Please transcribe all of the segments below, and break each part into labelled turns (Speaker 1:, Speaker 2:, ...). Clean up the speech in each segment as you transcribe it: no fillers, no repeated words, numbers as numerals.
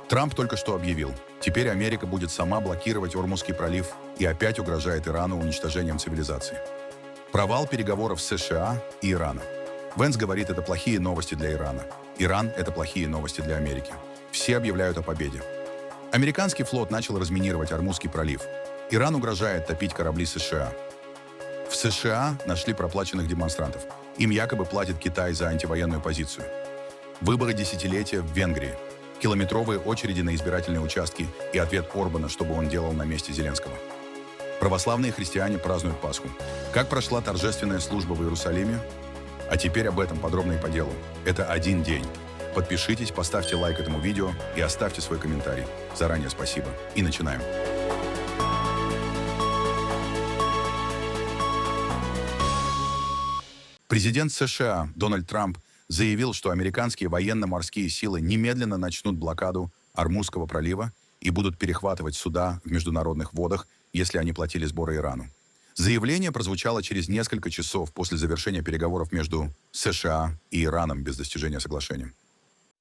Speaker 1: Трамп только что объявил, теперь Америка будет сама блокировать Ормузский пролив и опять угрожает Ирану уничтожением цивилизации. Провал переговоров с США и Ирана. Венс говорит, это плохие новости для Ирана. Иран – это плохие новости для Америки. Все объявляют о победе. Американский флот начал разминировать Ормузский пролив. Иран угрожает топить корабли США. В США нашли проплаченных демонстрантов. Им якобы платит Китай за антивоенную позицию. Выборы десятилетия в Венгрии. Километровые очереди на избирательные участки и ответ Орбана, что бы он делал на месте Зеленского. Православные христиане празднуют Пасху. Как прошла торжественная служба в Иерусалиме? А теперь об этом подробно и по делу. Это один день. Подпишитесь, поставьте лайк этому видео и оставьте свой комментарий. Заранее спасибо. И начинаем. Президент США Дональд Трамп заявил, что американские военно-морские силы немедленно начнут блокаду Ормузского пролива и будут перехватывать суда в международных водах, если они платили сборы Ирану. Заявление прозвучало через несколько часов после завершения переговоров между США и Ираном без достижения соглашения.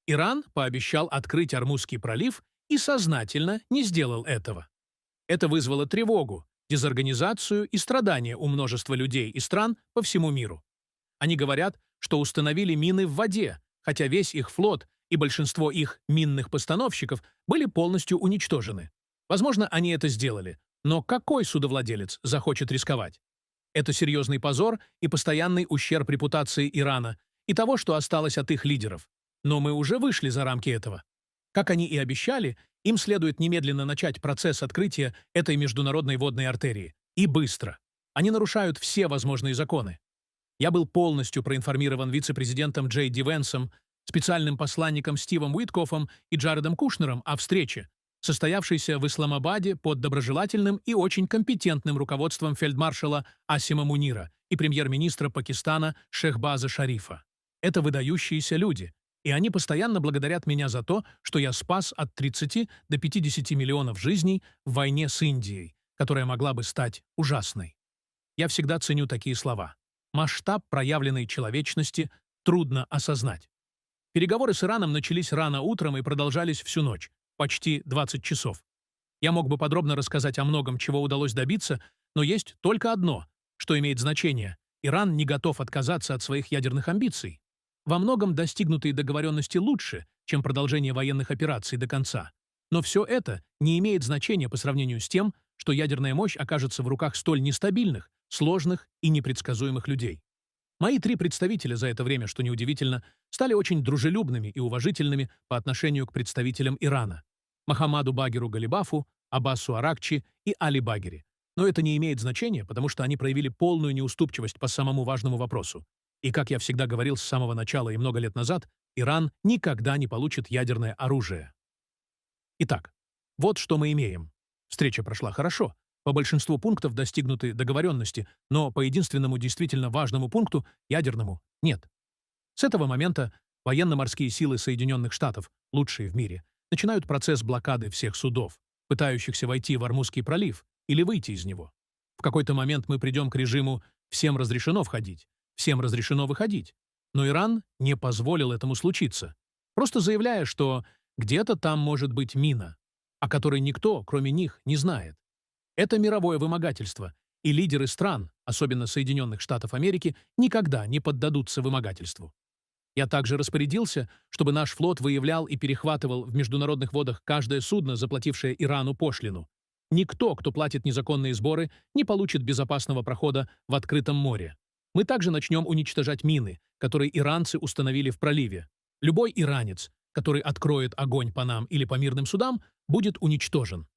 Speaker 2: Иран пообещал открыть Ормузский пролив и сознательно не сделал этого. Это вызвало тревогу, дезорганизацию и страдания у множества людей и стран по всему миру. Они говорят, что установили мины в воде, хотя весь их флот и большинство их минных постановщиков были полностью уничтожены. Возможно, они это сделали, но какой судовладелец захочет рисковать? Это серьезный позор и постоянный ущерб репутации Ирана и того, что осталось от их лидеров. Но мы уже вышли за рамки этого. Как они и обещали, им следует немедленно начать процесс открытия этой международной водной артерии. И быстро. Они нарушают все возможные законы. Я был полностью проинформирован вице-президентом Джей Ди Венсом, специальным посланником Стивом Уиткофом и Джаредом Кушнером о встрече, состоявшейся в Исламабаде под доброжелательным и очень компетентным руководством фельдмаршала Асима Мунира и премьер-министра Пакистана Шехбаза Шарифа. Это выдающиеся люди, и они постоянно благодарят меня за то, что я спас от 30 до 50 миллионов жизней в войне с Индией, которая могла бы стать ужасной. Я всегда ценю такие слова. Масштаб проявленной человечности трудно осознать. Переговоры с Ираном начались рано утром и продолжались всю ночь, почти 20 часов. Я мог бы подробно рассказать о многом, чего удалось добиться, но есть только одно, что имеет значение. Иран не готов отказаться от своих ядерных амбиций. Во многом достигнутые договоренности лучше, чем продолжение военных операций до конца. Но все это не имеет значения по сравнению с тем, что ядерная мощь окажется в руках столь нестабильных, сложных и непредсказуемых людей. Мои 3 представителя за это время, что неудивительно, стали очень дружелюбными и уважительными по отношению к представителям Ирана – Мохаммаду Багеру Галибафу, Аббасу Аракчи и Али Багери. Но это не имеет значения, потому что они проявили полную неуступчивость по самому важному вопросу. И, как я всегда говорил с самого начала и много лет назад, Иран никогда не получит ядерное оружие. Итак, вот что мы имеем. Встреча прошла хорошо. По большинству пунктов достигнуты договоренности, но по единственному действительно важному пункту, ядерному, нет. С этого момента военно-морские силы Соединенных Штатов, лучшие в мире, начинают процесс блокады всех судов, пытающихся войти в Ормузский пролив или выйти из него. В какой-то момент мы придем к режиму «всем разрешено входить, всем разрешено выходить». Но Иран не позволил этому случиться, просто заявляя, что где-то там может быть мина, о которой никто, кроме них, не знает. Это мировое вымогательство, и лидеры стран, особенно Соединенных Штатов Америки, никогда не поддадутся вымогательству. Я также распорядился, чтобы наш флот выявлял и перехватывал в международных водах каждое судно, заплатившее Ирану пошлину. Никто, кто платит незаконные сборы, не получит безопасного прохода в открытом море. Мы также начнем уничтожать мины, которые иранцы установили в проливе. Любой иранец, который откроет огонь по нам или по мирным судам, будет уничтожен.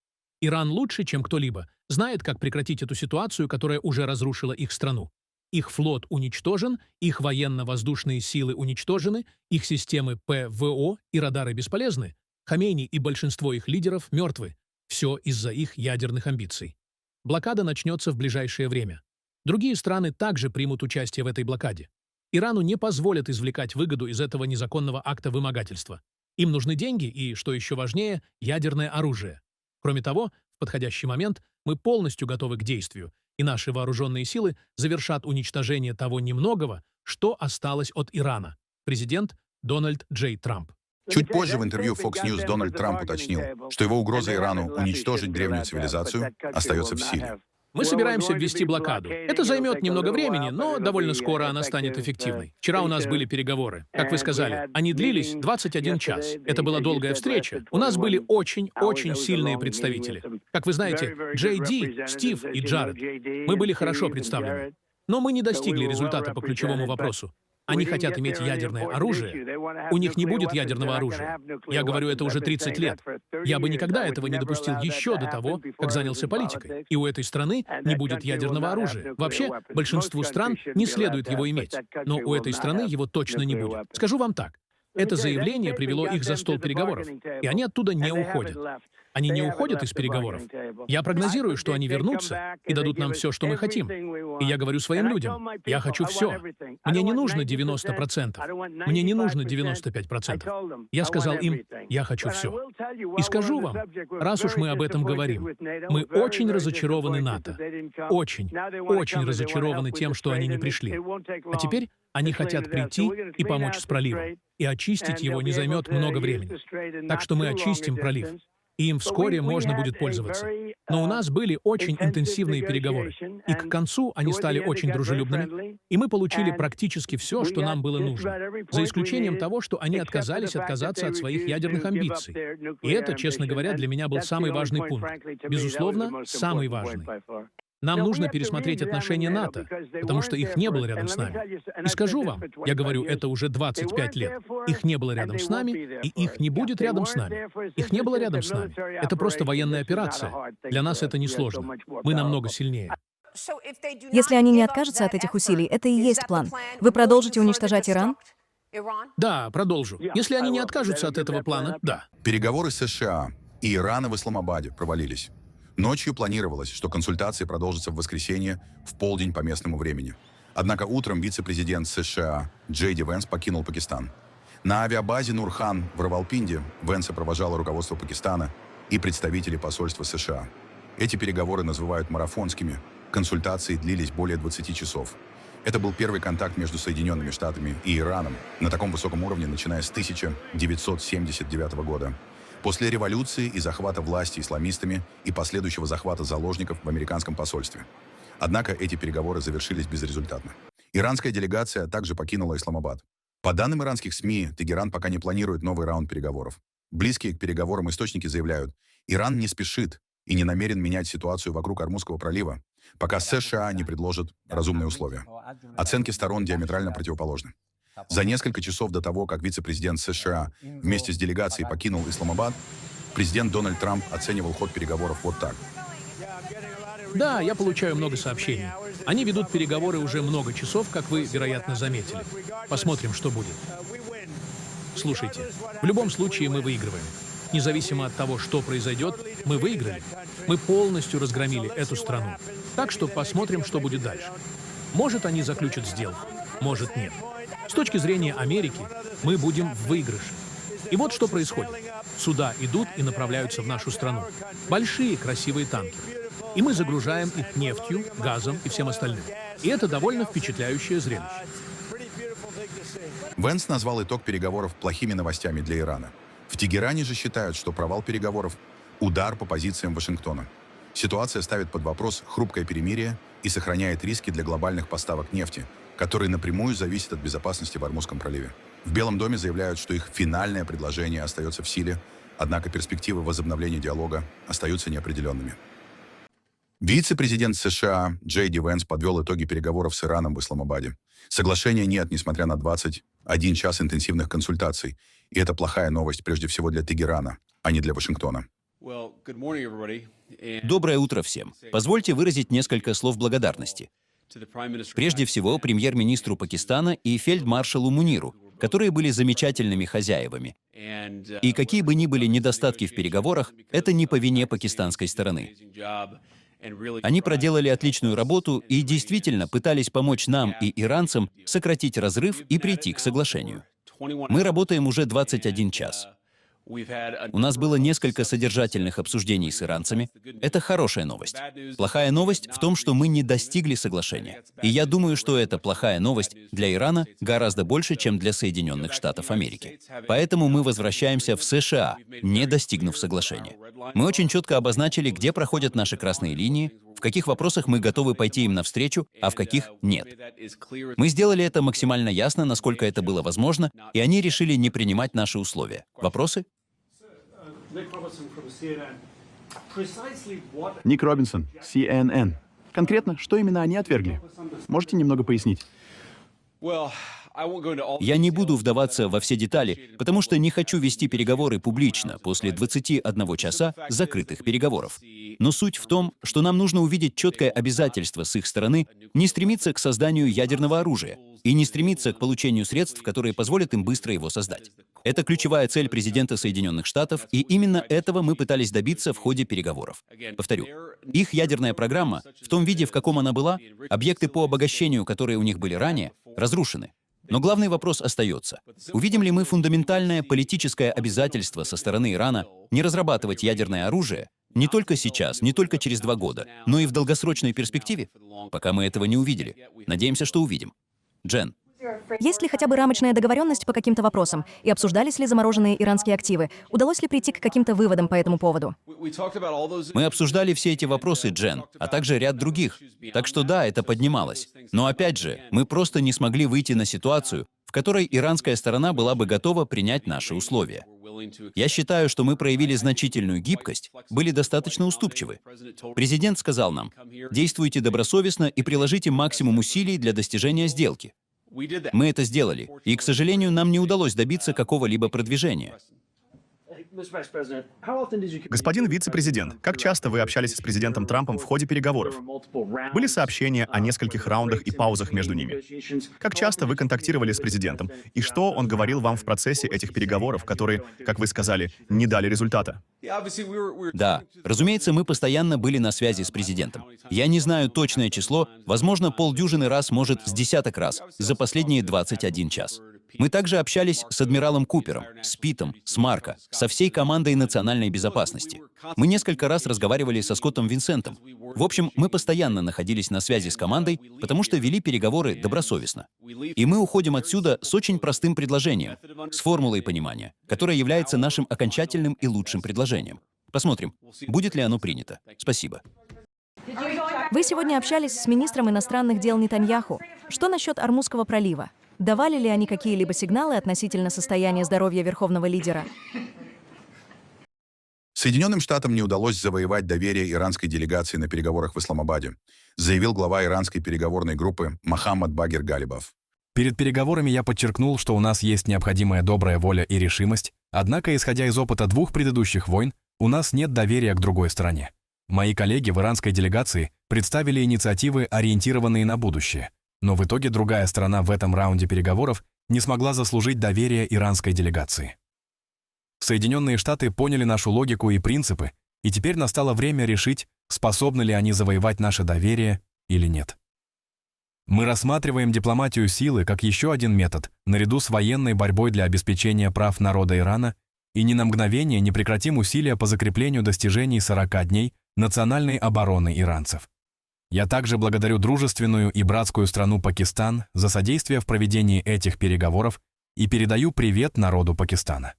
Speaker 2: Иран лучше, чем кто-либо, знает, как прекратить эту ситуацию, которая уже разрушила их страну. Их флот уничтожен, их военно-воздушные силы уничтожены, их системы ПВО и радары бесполезны, Хамейни и большинство их лидеров мертвы. Все из-за их ядерных амбиций. Блокада начнется в ближайшее время. Другие страны также примут участие в этой блокаде. Ирану не позволят извлекать выгоду из этого незаконного акта вымогательства. Им нужны деньги и, что еще важнее, ядерное оружие. Кроме того, в подходящий момент мы полностью готовы к действию, и наши вооруженные силы завершат уничтожение того немногого, что осталось от Ирана. Президент Дональд Джей Трамп.
Speaker 1: Чуть позже в интервью Fox News Дональд Трамп уточнил, что его угроза Ирану уничтожить древнюю цивилизацию остается в силе.
Speaker 2: Мы собираемся ввести блокаду. Это займет немного времени, но довольно скоро она станет эффективной. Вчера у нас были переговоры. Как вы сказали, они длились 21 час. Это была долгая встреча. У нас были очень сильные представители. Как вы знаете, Джей Ди, Стив и Джаред. Мы были хорошо представлены. Но мы не достигли результата по ключевому вопросу. Они хотят иметь ядерное оружие. У них не будет ядерного оружия. Я говорю это уже 30 лет. Я бы никогда этого не допустил еще до того, как занялся политикой. И у этой страны не будет ядерного оружия. Вообще, большинству стран не следует его иметь. Но у этой страны его точно не будет. Скажу вам так. Это заявление привело их за стол переговоров, и они оттуда не уходят. Они не уходят из переговоров. Я прогнозирую, что они вернутся и дадут нам все, что мы хотим. И я говорю своим людям, я хочу все. Мне не нужно 90%. Мне не нужно 95%. Я сказал им, я хочу все. И скажу вам, раз уж мы об этом говорим, мы очень разочарованы НАТО. Очень разочарованы тем, что они не пришли. А теперь они хотят прийти и помочь с проливом. И очистить его не займет много времени. Так что мы очистим пролив. И им вскоре можно будет пользоваться. Но у нас были очень интенсивные переговоры, и к концу они стали очень дружелюбными, и мы получили практически все, что нам было нужно, за исключением того, что они отказались отказаться от своих ядерных амбиций. И это, честно говоря, для меня был самый важный пункт. Безусловно, самый важный. Нам нужно пересмотреть отношения НАТО, потому что их не было рядом с нами. И скажу вам, я говорю это уже 25 лет, их не было рядом с нами, и их не будет рядом с нами. Их не было рядом с нами. Это просто военная операция. Для нас это несложно. Мы намного сильнее.
Speaker 3: Если они не откажутся от этих усилий, это и есть план. Вы продолжите уничтожать Иран?
Speaker 2: Да, продолжу. Если они не откажутся от этого плана, да.
Speaker 1: Переговоры США и Ирана в Исламабаде провалились. Ночью планировалось, что консультации продолжатся в воскресенье в полдень по местному времени. Однако утром вице-президент США Джей Ди Венс покинул Пакистан. На авиабазе Нурхан в Равалпинди Венса провожало руководство Пакистана и представители посольства США. Эти переговоры называют марафонскими. Консультации длились более 20 часов. Это был первый контакт между Соединенными Штатами и Ираном на таком высоком уровне, начиная с 1979 года. После революции и захвата власти исламистами и последующего захвата заложников в американском посольстве. Однако эти переговоры завершились безрезультатно. Иранская делегация также покинула Исламабад. По данным иранских СМИ, Тегеран пока не планирует новый раунд переговоров. Близкие к переговорам источники заявляют, Иран не спешит и не намерен менять ситуацию вокруг Ормузского пролива, пока США не предложат разумные условия. Оценки сторон диаметрально противоположны. За несколько часов до того, как вице-президент США вместе с делегацией покинул Исламабад, президент Дональд Трамп оценивал ход переговоров вот так.
Speaker 2: Да, я получаю много сообщений. Они ведут переговоры уже много часов, как вы, вероятно, заметили. Посмотрим, что будет. Слушайте, в любом случае мы выигрываем. Независимо от того, что произойдет, мы выиграли. Мы полностью разгромили эту страну. Так что посмотрим, что будет дальше. Может, они заключат сделку, может, нет. С точки зрения Америки, мы будем в выигрыше. И вот что происходит. Суда идут и направляются в нашу страну. Большие красивые танки. И мы загружаем их нефтью, газом и всем остальным. И это довольно впечатляющее зрелище.
Speaker 1: Венс назвал итог переговоров плохими новостями для Ирана. В Тегеране же считают, что провал переговоров – удар по позициям Вашингтона. Ситуация ставит под вопрос хрупкое перемирие и сохраняет риски для глобальных поставок нефти, которые напрямую зависят от безопасности в Ормузском проливе. В Белом доме заявляют, что их финальное предложение остается в силе, однако перспективы возобновления диалога остаются неопределенными. Вице-президент США Джей Ди Венс подвел итоги переговоров с Ираном в Исламабаде. Соглашения нет, несмотря на 21 час интенсивных консультаций. И это плохая новость прежде всего для Тегерана, а не для Вашингтона.
Speaker 4: Доброе утро всем. Позвольте выразить несколько слов благодарности. Прежде всего, премьер-министру Пакистана и фельдмаршалу Муниру, которые были замечательными хозяевами. И какие бы ни были недостатки в переговорах, это не по вине пакистанской стороны. Они проделали отличную работу и действительно пытались помочь нам и иранцам сократить разрыв и прийти к соглашению. Мы работаем уже 21 час. У нас было несколько содержательных обсуждений с иранцами. Это хорошая новость. Плохая новость в том, что мы не достигли соглашения. И я думаю, что эта плохая новость для Ирана гораздо больше, чем для Соединенных Штатов Америки. Поэтому мы возвращаемся в США, не достигнув соглашения. Мы очень четко обозначили, где проходят наши красные линии, в каких вопросах мы готовы пойти им навстречу, а в каких нет. Мы сделали это максимально ясно, насколько это было возможно, и они решили не принимать наши условия. Вопросы?
Speaker 5: Ник Робинсон, CNN. Конкретно, что именно они отвергли? Можете немного пояснить?
Speaker 4: Я не буду вдаваться во все детали, потому что не хочу вести переговоры публично после 21 часа закрытых переговоров. Но суть в том, что нам нужно увидеть четкое обязательство с их стороны не стремиться к созданию ядерного оружия и не стремиться к получению средств, которые позволят им быстро его создать. Это ключевая цель президента Соединенных Штатов, и именно этого мы пытались добиться в ходе переговоров. Повторю, их ядерная программа, в том виде, в каком она была, объекты по обогащению, которые у них были ранее, разрушены. Но главный вопрос остается. Увидим ли мы фундаментальное политическое обязательство со стороны Ирана не разрабатывать ядерное оружие не только сейчас, не только через 2 года, но и в долгосрочной перспективе? Пока мы этого не увидели. Надеемся, что увидим. Джен.
Speaker 3: Есть ли хотя бы рамочная договоренность по каким-то вопросам? И обсуждались ли замороженные иранские активы? Удалось ли прийти к каким-то выводам по этому поводу?
Speaker 4: Мы обсуждали все эти вопросы, Джен, а также ряд других. Так что да, это поднималось. Но опять же, мы просто не смогли выйти на ситуацию, в которой иранская сторона была бы готова принять наши условия. Я считаю, что мы проявили значительную гибкость, были достаточно уступчивы. Президент сказал нам: действуйте добросовестно и приложите максимум усилий для достижения сделки. Мы это сделали, и, к сожалению, нам не удалось добиться какого-либо продвижения.
Speaker 5: Господин вице-президент, как часто вы общались с президентом Трампом в ходе переговоров? Были сообщения о нескольких раундах и паузах между ними? Как часто вы контактировали с президентом? И что он говорил вам в процессе этих переговоров, которые, как вы сказали, не дали результата?
Speaker 4: Да, разумеется, мы постоянно были на связи с президентом. Я не знаю точное число, возможно, полдюжины раз, может, с десяток раз за последние 21 час. Мы также общались с адмиралом Купером, с Питом, с Марко, со всей командой национальной безопасности. Мы несколько раз разговаривали со Скоттом Винсентом. В общем, мы постоянно находились на связи с командой, потому что вели переговоры добросовестно. И мы уходим отсюда с очень простым предложением, с формулой понимания, которая является нашим окончательным и лучшим предложением. Посмотрим, будет ли оно принято. Спасибо.
Speaker 3: Вы сегодня общались с министром иностранных дел Нетаньяху. Что насчет Ормузского пролива? Давали ли они какие-либо сигналы относительно состояния здоровья верховного лидера?
Speaker 1: Соединенным Штатам не удалось завоевать доверие иранской делегации на переговорах в Исламабаде, заявил глава иранской переговорной группы Мохаммад Багир Галибаф.
Speaker 6: Перед переговорами я подчеркнул, что у нас есть необходимая добрая воля и решимость, однако, исходя из опыта 2 предыдущих войн, у нас нет доверия к другой стороне. Мои коллеги в иранской делегации представили инициативы, ориентированные на будущее, но в итоге другая сторона в этом раунде переговоров не смогла заслужить доверие иранской делегации. Соединенные Штаты поняли нашу логику и принципы, и теперь настало время решить, способны ли они завоевать наше доверие или нет. Мы рассматриваем дипломатию силы как еще один метод, наряду с военной борьбой для обеспечения прав народа Ирана, и ни на мгновение не прекратим усилия по закреплению достижений 40 дней национальной обороны иранцев. Я также благодарю дружественную и братскую страну Пакистан за содействие в проведении этих переговоров и передаю привет народу Пакистана.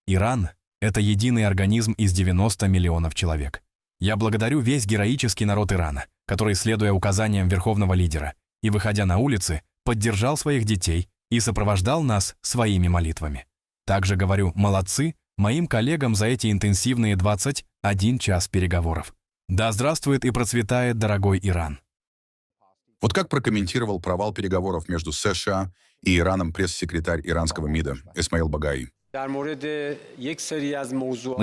Speaker 6: Иран — это единый организм из 90 миллионов человек. Я благодарю весь героический народ Ирана, который, следуя указаниям верховного лидера и выходя на улицы, поддержал своих детей и сопровождал нас своими молитвами. Также говорю «молодцы» моим коллегам за эти интенсивные 21 час переговоров. Да здравствует и процветает дорогой Иран.
Speaker 1: Вот как прокомментировал провал переговоров между США и Ираном пресс-секретарь иранского МИДа Эсмаил Багаи.
Speaker 7: Мы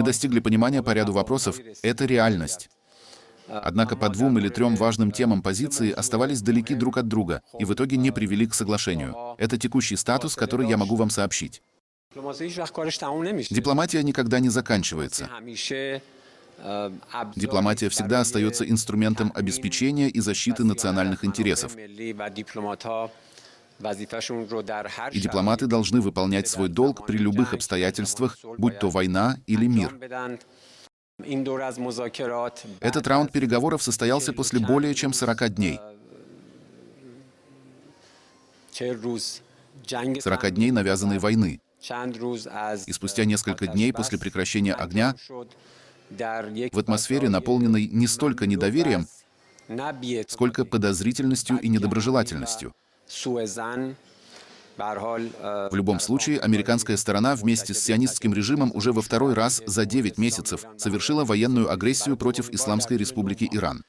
Speaker 7: достигли понимания по ряду вопросов. Это реальность. Однако по 2 или 3 важным темам позиции оставались далеки друг от друга и в итоге не привели к соглашению. Это текущий статус, который я могу вам сообщить. Дипломатия никогда не заканчивается. Дипломатия всегда остается инструментом обеспечения и защиты национальных интересов. И дипломаты должны выполнять свой долг при любых обстоятельствах, будь то война или мир. Этот раунд переговоров состоялся после более чем 40 дней. 40 дней навязанной войны. И спустя несколько дней после прекращения огня в атмосфере, наполненной не столько недоверием, сколько подозрительностью и недоброжелательностью. В любом случае, американская сторона вместе с сионистским режимом уже во второй раз за 9 месяцев совершила военную агрессию против Исламской Республики Иран.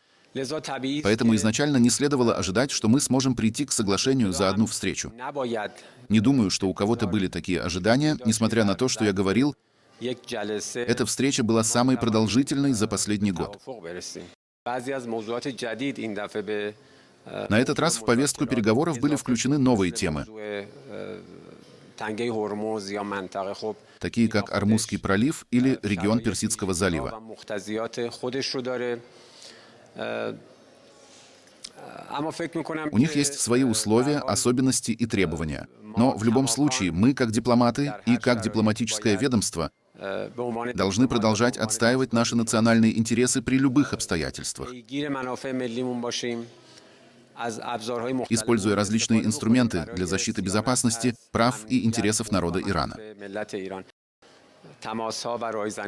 Speaker 7: Поэтому изначально не следовало ожидать, что мы сможем прийти к соглашению за одну встречу. Не думаю, что у кого-то были такие ожидания, несмотря на то, что я говорил, эта встреча была самой продолжительной за последний год. На этот раз в повестку переговоров были включены новые темы, такие как Ормузский пролив или регион Персидского залива. У них есть свои условия, особенности и требования. Но в любом случае мы, как дипломаты и как дипломатическое ведомство, должны продолжать отстаивать наши национальные интересы при любых обстоятельствах, используя различные инструменты для защиты безопасности, прав и интересов народа Ирана.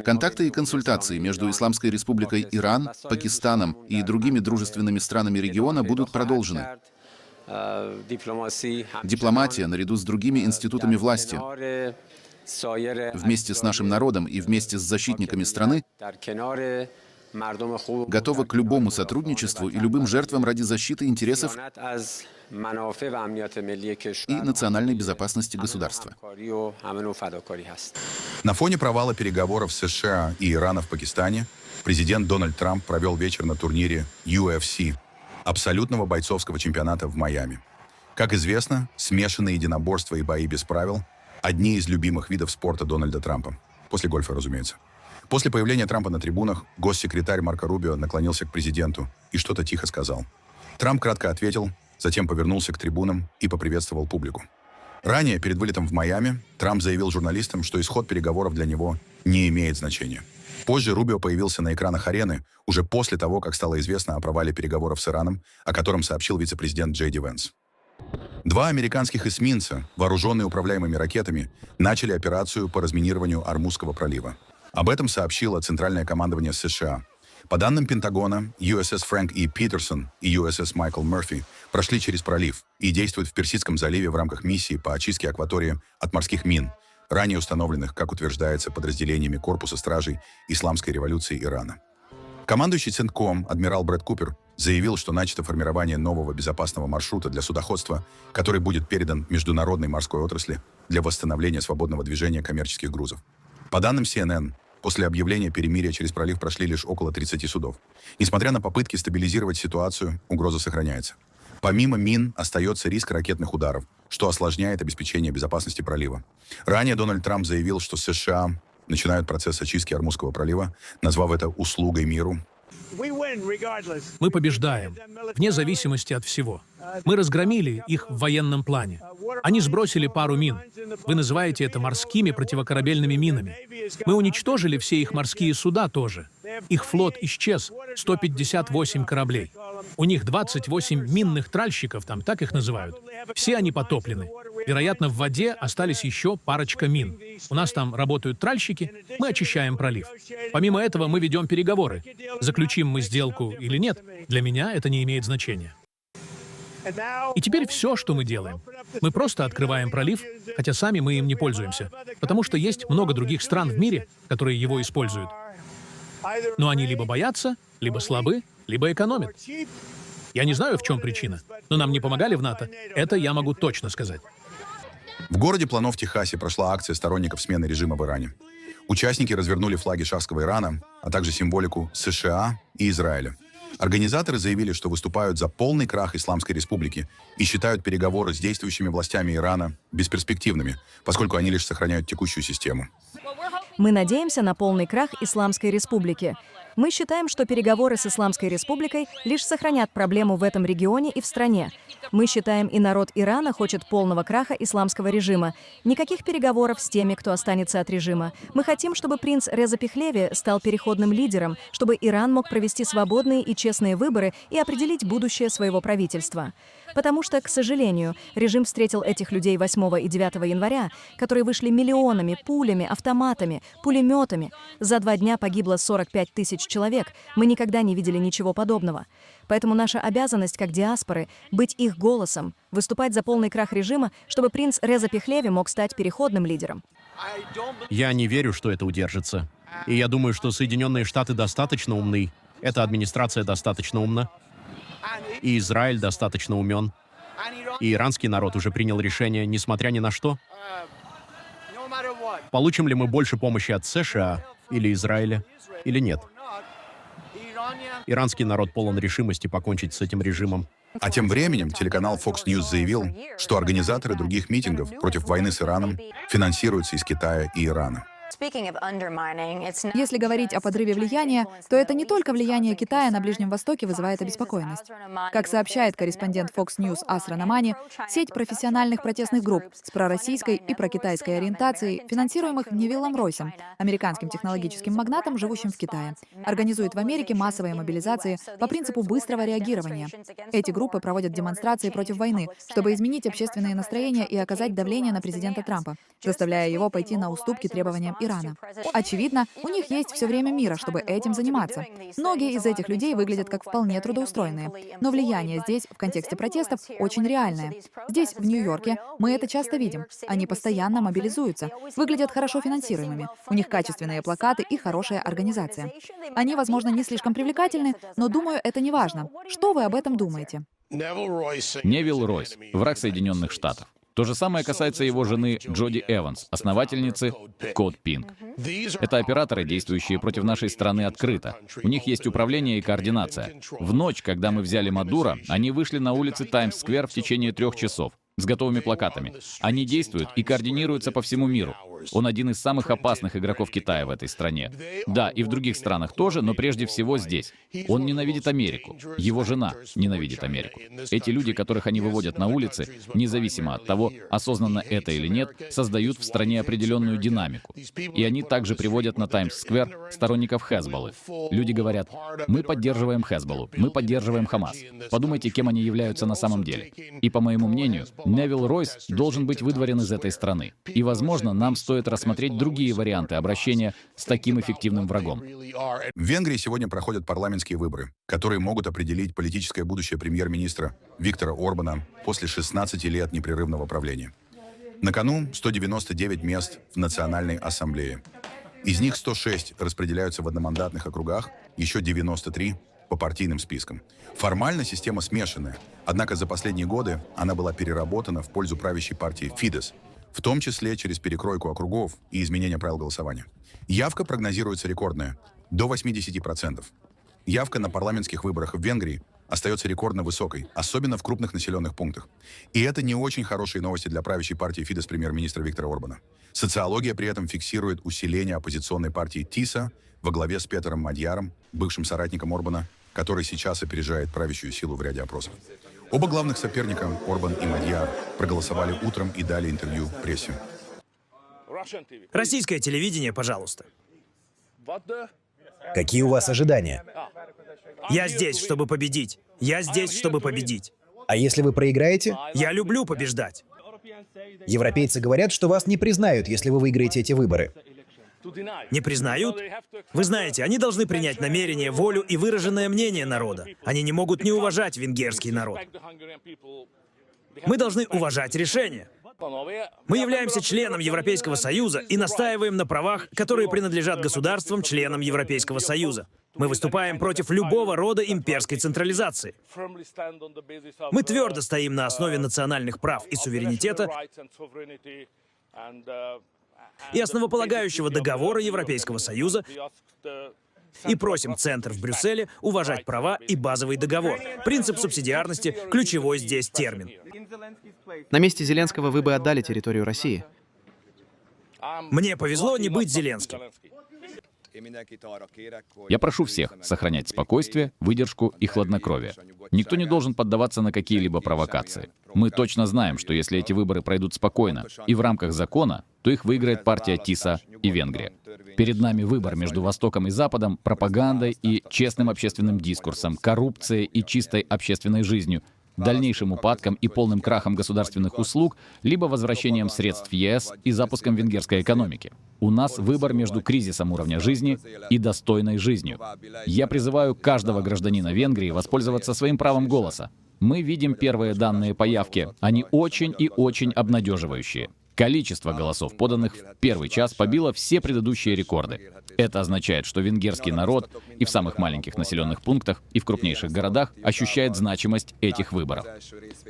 Speaker 7: Контакты и консультации между Исламской Республикой Иран, Пакистаном и другими дружественными странами региона будут продолжены. Дипломатия, наряду с другими институтами власти, вместе с нашим народом и вместе с защитниками страны, готова к любому сотрудничеству и любым жертвам ради защиты интересов и национальной безопасности государства.
Speaker 1: На фоне провала переговоров США и Ирана в Пакистане президент Дональд Трамп провел вечер на турнире UFC, абсолютного бойцовского чемпионата в Майами. Как известно, смешанные единоборства и бои без правил – одни из любимых видов спорта Дональда Трампа. После гольфа, разумеется. После появления Трампа на трибунах госсекретарь Марко Рубио наклонился к президенту и что-то тихо сказал. Трамп кратко ответил, затем повернулся к трибунам и поприветствовал публику. Ранее, перед вылетом в Майами, Трамп заявил журналистам, что исход переговоров для него не имеет значения. Позже Рубио появился на экранах арены уже после того, как стало известно о провале переговоров с Ираном, о котором сообщил вице-президент Джей Ди Венс. Два американских эсминца, вооруженные управляемыми ракетами, начали операцию по разминированию Ормузского пролива. Об этом сообщило Центральное командование США. По данным Пентагона, USS Фрэнк И. Питерсон и USS Майкл Мерфи прошли через пролив и действуют в Персидском заливе в рамках миссии по очистке акватории от морских мин, ранее установленных, как утверждается, подразделениями Корпуса стражей Исламской революции Ирана. Командующий Центком адмирал Брэд Купер заявил, что начато формирование нового безопасного маршрута для судоходства, который будет передан международной морской отрасли для восстановления свободного движения коммерческих грузов. По данным CNN, после объявления перемирия через пролив прошли лишь около 30 судов. Несмотря на попытки стабилизировать ситуацию, угроза сохраняется. Помимо мин остается риск ракетных ударов, что осложняет обеспечение безопасности пролива. Ранее Дональд Трамп заявил, что США начинают процесс очистки Ормузского пролива, назвав это услугой миру.
Speaker 2: Мы побеждаем, вне зависимости от всего. Мы разгромили их в военном плане. Они сбросили пару мин. Вы называете это морскими противокорабельными минами. Мы уничтожили все их морские суда тоже. Их флот исчез, 158 кораблей. У них 28 минных тральщиков, там так их называют. Все они потоплены. Вероятно, в воде остались еще парочка мин. У нас там работают тральщики, мы очищаем пролив. Помимо этого, мы ведем переговоры. Заключим мы сделку или нет, для меня это не имеет значения. И теперь все, что мы делаем. Мы просто открываем пролив, хотя сами мы им не пользуемся, потому что есть много других стран в мире, которые его используют. Но они либо боятся, либо слабы, либо экономят. Я не знаю, в чем причина, но нам не помогали в НАТО. Это я могу точно сказать.
Speaker 1: В городе Плано в Техасе прошла акция сторонников смены режима в Иране. Участники развернули флаги шахского Ирана, а также символику США и Израиля. Организаторы заявили, что выступают за полный крах Исламской Республики и считают переговоры с действующими властями Ирана бесперспективными, поскольку они лишь сохраняют текущую систему.
Speaker 3: Мы надеемся на полный крах Исламской Республики. Мы считаем, что переговоры с Исламской Республикой лишь сохранят проблему в этом регионе и в стране. Мы считаем, и народ Ирана хочет полного краха исламского режима. Никаких переговоров с теми, кто останется от режима. Мы хотим, чтобы принц Реза Пехлеви стал переходным лидером, чтобы Иран мог провести свободные и честные выборы и определить будущее своего правительства. Потому что, к сожалению, режим встретил этих людей 8 и 9 января, которые вышли миллионами, пулями, автоматами, пулеметами. За 2 дня погибло 45 тысяч человек. Мы никогда не видели ничего подобного. Поэтому наша обязанность как диаспоры — быть их голосом, выступать за полный крах режима, чтобы принц Реза Пехлеви мог стать переходным лидером.
Speaker 8: Я не верю, что это удержится. И я думаю, что Соединенные Штаты достаточно умны, эта администрация достаточно умна, и Израиль достаточно умен, и иранский народ уже принял решение, несмотря ни на что. Получим ли мы больше помощи от США или Израиля, или нет? Иранский народ полон решимости покончить с этим режимом.
Speaker 1: А тем временем телеканал Fox News заявил, что организаторы других митингов против войны с Ираном финансируются из Китая и Ирана.
Speaker 9: Если говорить о подрыве влияния, то это не только влияние Китая на Ближнем Востоке вызывает обеспокоенность. Как сообщает корреспондент Fox News Асра Намани, сеть профессиональных протестных групп с пророссийской и прокитайской ориентацией, финансируемых Невиллом Ройсом, американским технологическим магнатом, живущим в Китае, организует в Америке массовые мобилизации по принципу быстрого реагирования. Эти группы проводят демонстрации против войны, чтобы изменить общественные настроения и оказать давление на президента Трампа, заставляя его пойти на уступки требованиям Ирана. Очевидно, у них есть все время мира, чтобы этим заниматься. Многие из этих людей выглядят как вполне трудоустроенные. Но влияние здесь, в контексте протестов, очень реальное. Здесь, в Нью-Йорке, мы это часто видим. Они постоянно мобилизуются, выглядят хорошо финансируемыми. У них качественные плакаты и хорошая организация. Они, возможно, не слишком привлекательны, но, думаю, это не важно. Что вы об этом думаете?
Speaker 10: Невилл Ройс, враг Соединенных Штатов. То же самое касается его жены Джоди Эванс, основательницы Code Pink. Это операторы, действующие против нашей страны открыто. У них есть управление и координация. В ночь, когда мы взяли Мадуро, они вышли на улицы Таймс-сквер в течение 3 часов с готовыми плакатами. Они действуют и координируются по всему миру. Он один из самых опасных игроков Китая в этой стране. Да, и в других странах тоже, но прежде всего здесь. Он ненавидит Америку. Его жена ненавидит Америку. Эти люди, которых они выводят на улицы, независимо от того, осознанно это или нет, создают в стране определенную динамику. И они также приводят на Таймс-сквер сторонников Хезболлы. Люди говорят: мы поддерживаем Хезболлу, мы поддерживаем Хамас. Подумайте, кем они являются на самом деле. И по моему мнению, Невилл Ройс должен быть выдворен из этой страны. И, возможно, нам стоит рассмотреть другие варианты обращения с таким эффективным врагом.
Speaker 1: В Венгрии сегодня проходят парламентские выборы, которые могут определить политическое будущее премьер-министра Виктора Орбана после 16 лет непрерывного правления. На кону 199 мест в Национальной ассамблее. Из них 106 распределяются в одномандатных округах, еще 93 по партийным спискам. Формально система смешанная, однако за последние годы она была переработана в пользу правящей партии Фидес, в том числе через перекройку округов и изменение правил голосования. Явка прогнозируется рекордная – до 80%. Явка на парламентских выборах в Венгрии остается рекордно высокой, особенно в крупных населенных пунктах. И это не очень хорошие новости для правящей партии Фидес премьер-министра Виктора Орбана. Социология при этом фиксирует усиление оппозиционной партии ТИСА во главе с Петером Мадьяром, бывшим соратником Орбана, который сейчас опережает правящую силу в ряде опросов. Оба главных соперника, Орбан и Мадьяр, проголосовали утром и дали интервью прессе.
Speaker 11: Российское телевидение, пожалуйста.
Speaker 12: Какие у вас ожидания?
Speaker 11: Я здесь, чтобы победить. Я здесь, чтобы победить.
Speaker 12: А если вы проиграете?
Speaker 11: Я люблю побеждать.
Speaker 12: Европейцы говорят, что вас не признают, если вы выиграете эти выборы.
Speaker 11: Не признают? Вы знаете, они должны принять намерение, волю и выраженное мнение народа. Они не могут не уважать венгерский народ. Мы должны уважать решения. Мы являемся членом Европейского Союза и настаиваем на правах, которые принадлежат государствам-членам Европейского Союза. Мы выступаем против любого рода имперской централизации. Мы твердо стоим на основе национальных прав и суверенитета и основополагающего договора Европейского Союза и просим Центр в Брюсселе уважать права и базовый договор. Принцип субсидиарности – ключевой здесь термин.
Speaker 13: На месте Зеленского вы бы отдали территорию России.
Speaker 11: Мне повезло не быть Зеленским.
Speaker 10: Я прошу всех сохранять спокойствие, выдержку и хладнокровие. Никто не должен поддаваться на какие-либо провокации. Мы точно знаем, что если эти выборы пройдут спокойно и в рамках закона, то их выиграет партия ТИСА и Венгрия. Перед нами выбор между Востоком и Западом, пропагандой и честным общественным дискурсом, коррупцией и чистой общественной жизнью, дальнейшим упадком и полным крахом государственных услуг, либо возвращением средств ЕС и запуском венгерской экономики. У нас выбор между кризисом уровня жизни и достойной жизнью. Я призываю каждого гражданина Венгрии воспользоваться своим правом голоса. Мы видим первые данные по явке. Они очень и очень обнадеживающие. Количество голосов, поданных в первый час, побило все предыдущие рекорды. Это означает, что венгерский народ и в самых маленьких населенных пунктах, и в крупнейших городах ощущает значимость этих выборов.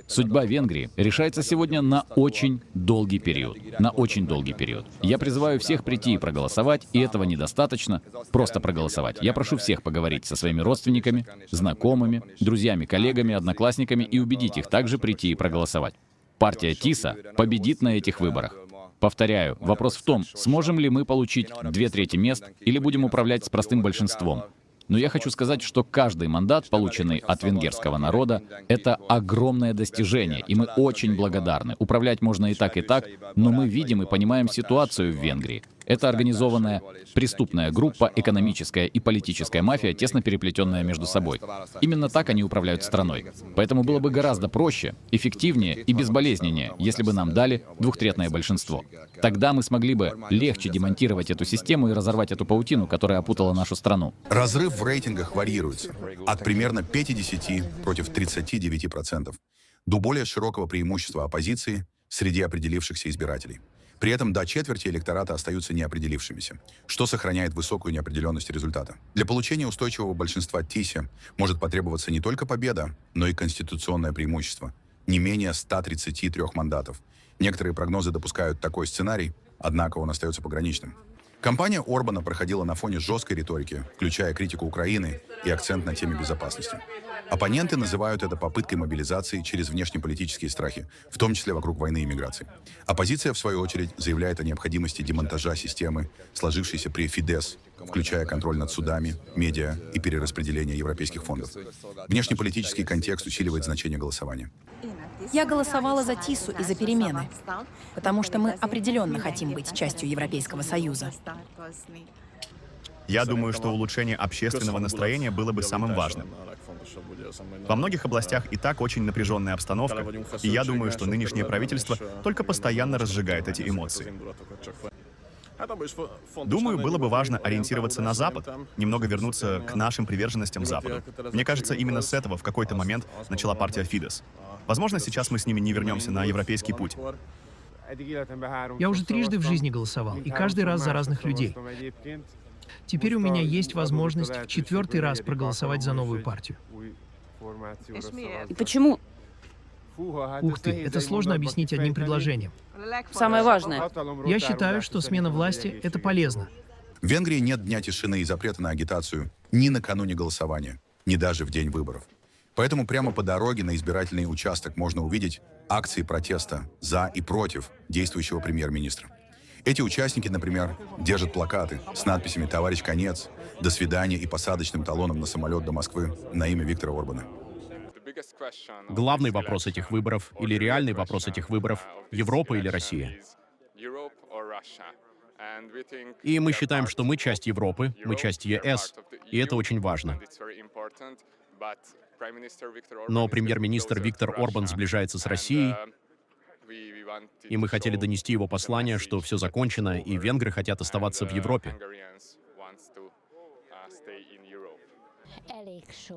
Speaker 10: Судьба Венгрии решается сегодня на очень долгий период. На очень долгий период. Я призываю всех прийти и проголосовать, и этого недостаточно. Просто проголосовать. Я прошу всех поговорить со своими родственниками, знакомыми, друзьями, коллегами, одноклассниками и убедить их также прийти и проголосовать. Партия ТИСА победит на этих выборах. Повторяю, вопрос в том, сможем ли мы получить 2/3 мест или будем управлять с простым большинством. Но я хочу сказать, что каждый мандат, полученный от венгерского народа, это огромное достижение, и мы очень благодарны. Управлять можно и так, но мы видим и понимаем ситуацию в Венгрии. Это организованная преступная группа, экономическая и политическая мафия, тесно переплетенная между собой. Именно так они управляют страной. Поэтому было бы гораздо проще, эффективнее и безболезненнее, если бы нам дали 2/3 большинство. Тогда мы смогли бы легче демонтировать эту систему и разорвать эту паутину, которая опутала нашу страну.
Speaker 1: Разрыв в рейтингах варьируется от примерно 50 против 39% до более широкого преимущества оппозиции среди определившихся избирателей. При этом до четверти электората остаются неопределившимися, что сохраняет высокую неопределенность результата. Для получения устойчивого большинства ТИСе может потребоваться не только победа, но и конституционное преимущество, не менее 133 мандатов. Некоторые прогнозы допускают такой сценарий, однако он остается пограничным. Кампания Орбана проходила на фоне жесткой риторики, включая критику Украины и акцент на теме безопасности. Оппоненты называют это попыткой мобилизации через внешнеполитические страхи, в том числе вокруг войны и миграции. Оппозиция, в свою очередь, заявляет о необходимости демонтажа системы, сложившейся при ФИДЕС, включая контроль над судами, медиа и перераспределение европейских фондов. Внешнеполитический контекст усиливает значение голосования.
Speaker 14: Я голосовала за ТИСу и за перемены, потому что мы определенно хотим быть частью Европейского Союза.
Speaker 5: Я думаю, что улучшение общественного настроения было бы самым важным. Во многих областях и так очень напряженная обстановка, и я думаю, что нынешнее правительство только постоянно разжигает эти эмоции. Думаю, было бы важно ориентироваться на Запад, немного вернуться к нашим приверженностям Западу. Мне кажется, именно с этого в какой-то момент начала партия Фидес. Возможно, сейчас мы с ними не вернемся на европейский путь.
Speaker 15: Я уже трижды в жизни голосовал, и каждый раз за разных людей. Теперь у меня есть возможность в 4-й раз проголосовать за новую партию.
Speaker 16: И почему?
Speaker 15: Ух ты, это сложно объяснить одним предложением.
Speaker 16: Самое важное.
Speaker 15: Я считаю, что смена власти — это полезно.
Speaker 1: В Венгрии нет дня тишины и запрета на агитацию ни накануне голосования, ни даже в день выборов. Поэтому прямо по дороге на избирательный участок можно увидеть акции протеста за и против действующего премьер-министра. Эти участники, например, держат плакаты с надписями «Товарищ Конец», «До свидания» и посадочным талоном на самолет до Москвы на имя Виктора Орбана.
Speaker 8: Главный вопрос этих выборов, или реальный вопрос этих выборов, Европа или Россия? И мы считаем, что мы часть Европы, мы часть ЕС, и это очень важно. Но премьер-министр Виктор Орбан сближается с Россией, и мы хотели донести его послание, что все закончено, и венгры хотят оставаться в Европе.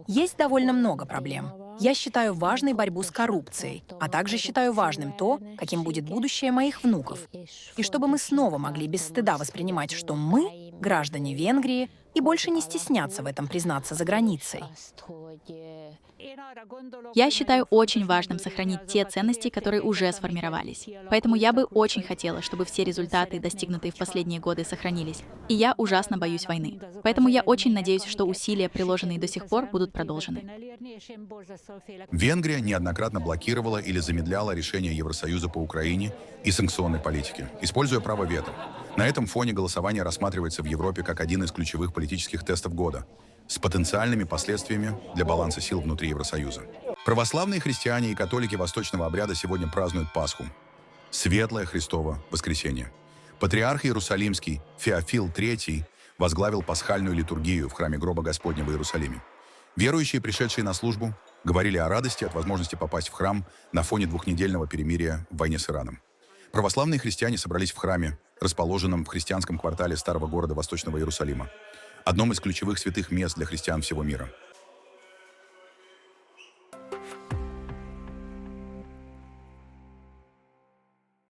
Speaker 14: Есть довольно много проблем. Я считаю важной борьбу с коррупцией, а также считаю важным то, каким будет будущее моих внуков. И чтобы мы снова могли без стыда воспринимать, что мы, граждане Венгрии, и больше не стесняться в этом признаться за границей.
Speaker 17: Я считаю очень важным сохранить те ценности, которые уже сформировались. Поэтому я бы очень хотела, чтобы все результаты, достигнутые в последние годы, сохранились. И я ужасно боюсь войны. Поэтому я очень надеюсь, что усилия, приложенные до сих пор, будут продолжены.
Speaker 1: Венгрия неоднократно блокировала или замедляла решения Евросоюза по Украине и санкционной политике, используя право вето. На этом фоне голосование рассматривается в Европе как один из ключевых политических тестов года, с потенциальными последствиями для баланса сил внутри Евросоюза. Православные христиане и католики восточного обряда сегодня празднуют Пасху. Светлое Христово воскресенье. Патриарх Иерусалимский Феофил III возглавил пасхальную литургию в храме гроба Господня в Иерусалиме. Верующие, пришедшие на службу, говорили о радости от возможности попасть в храм на фоне двухнедельного перемирия в войне с Ираном. Православные христиане собрались в храме, расположенном в христианском квартале старого города Восточного Иерусалима, одном из ключевых святых мест для христиан всего мира.